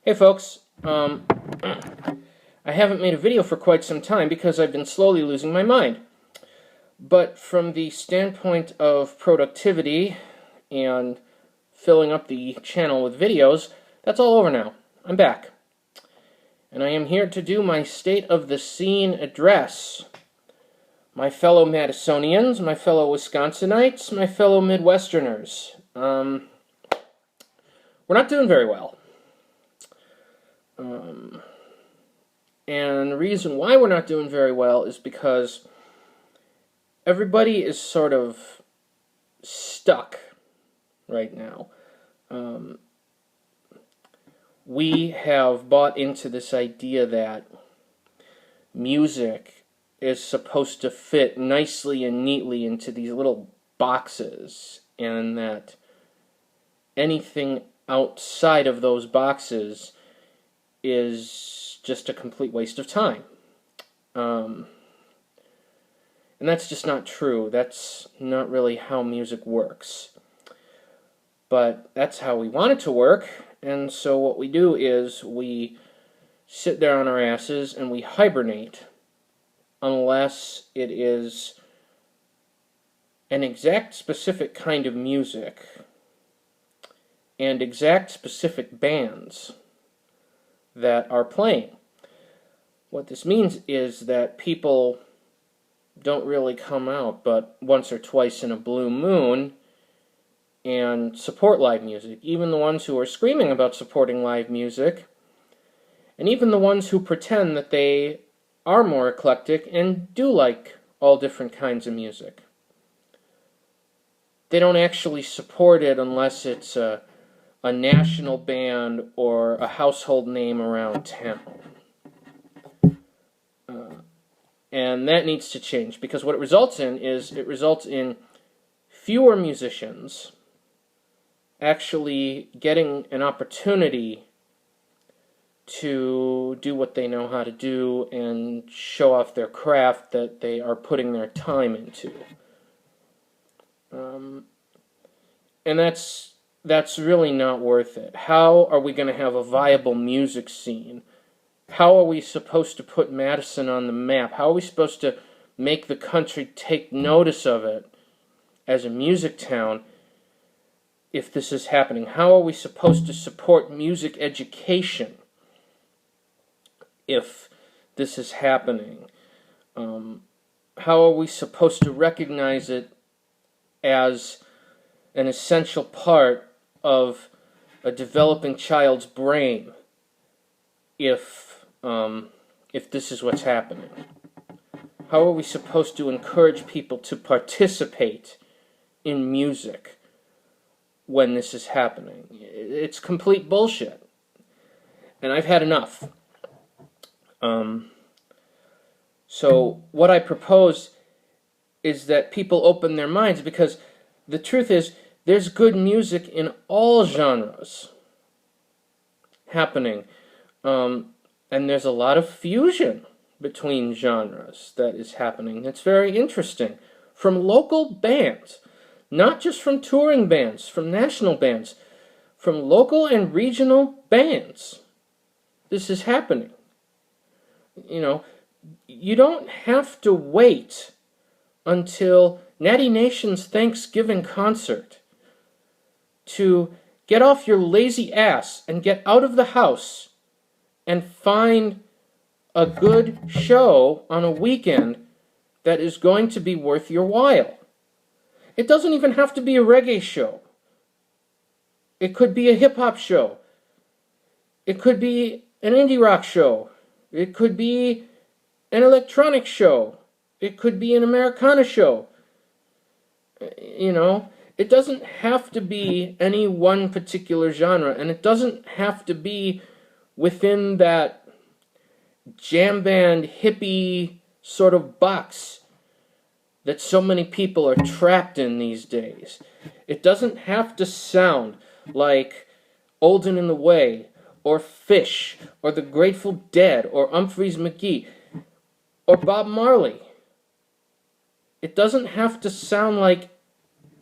Hey folks, I haven't made a video for quite some time because I've been slowly losing my mind. But from the standpoint of productivity and filling up the channel with videos, that's all over now. I'm back. And I am here to do my State of the Scene address. My fellow Madisonians, my fellow Wisconsinites, my fellow Midwesterners. We're not doing very well. And the reason why we're not doing very well is because everybody is sort of stuck right now. We have bought into this idea that music is supposed to fit nicely and neatly into these little boxes, and that anything outside of those boxes is just a complete waste of time. And that's just not true. That's not really how music works. But that's how we want it to work, and so what we do is we sit there on our asses and we hibernate unless it is an exact specific kind of music and exact specific bands that are playing. What this means is that people don't really come out but once or twice in a blue moon and support live music. Even the ones who are screaming about supporting live music, and even the ones who pretend that they are more eclectic and do like all different kinds of music. They don't actually support it unless it's a national band or a household name around town. And that needs to change, because what it results in is it results in fewer musicians actually getting an opportunity to do what they know how to do and show off their craft that they are putting their time into. And that's really not worth it. How are we going to have a viable music scene? How are we supposed to put Madison on the map? How are we supposed to make the country take notice of it as a music town if this is happening? How are we supposed to support music education if this is happening? How are we supposed to recognize it as an essential part of a developing child's brain if this is what's happening? How are we supposed to encourage people to participate in music when this is happening? It's complete bullshit. And I've had enough. So what I propose is that people open their minds, because the truth is there's good music in all genres happening. And there's a lot of fusion between genres that is happening. It's very interesting. From local bands, not just from touring bands, from national bands, from local and regional bands. This is happening. You know, you don't have to wait until Natty Nation's Thanksgiving concert to get off your lazy ass and get out of the house and find a good show on a weekend that is going to be worth your while. It doesn't even have to be a reggae show. It could be a hip-hop show. It could be an indie rock show. It could be an electronic show. It could be an Americana show. You know, it doesn't have to be any one particular genre, and it doesn't have to be within that jam band hippie sort of box that so many people are trapped in these days. It doesn't have to sound like Olden in the Way, or Fish, or the Grateful Dead, or Umphrey's McGee, or Bob Marley. It doesn't have to sound like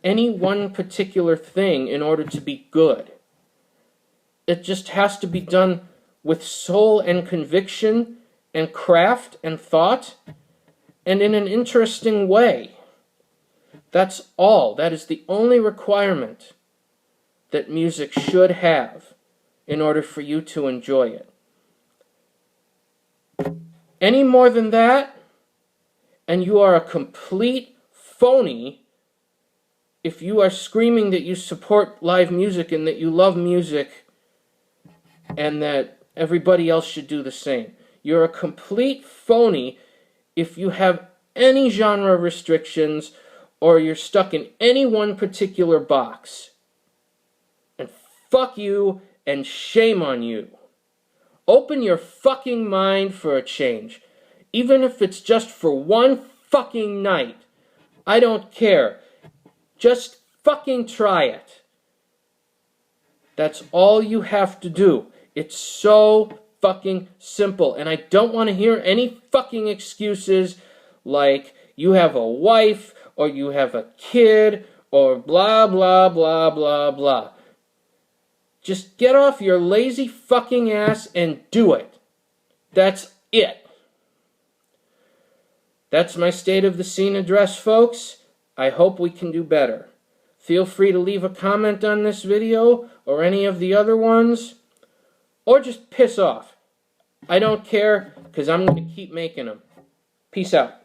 any one particular thing in order to be good. It just has to be done with soul and conviction and craft and thought and in an interesting way. That's all. That is the only requirement that music should have in order for you to enjoy it. Any more than that, and you are a complete phony if you are screaming that you support live music and that you love music and that everybody else should do the same. You're a complete phony if you have any genre restrictions or you're stuck in any one particular box. And fuck you and shame on you. Open your fucking mind for a change. Even if it's just for one fucking night. I don't care. Just fucking try it. That's all you have to do. It's so fucking simple. And I don't want to hear any fucking excuses like you have a wife or you have a kid or blah, blah, blah, blah, blah. Just get off your lazy fucking ass and do it. That's it. That's my State of the Scene address, folks. I hope we can do better. Feel free to leave a comment on this video or any of the other ones. Or just piss off. I don't care, because I'm going to keep making them. Peace out.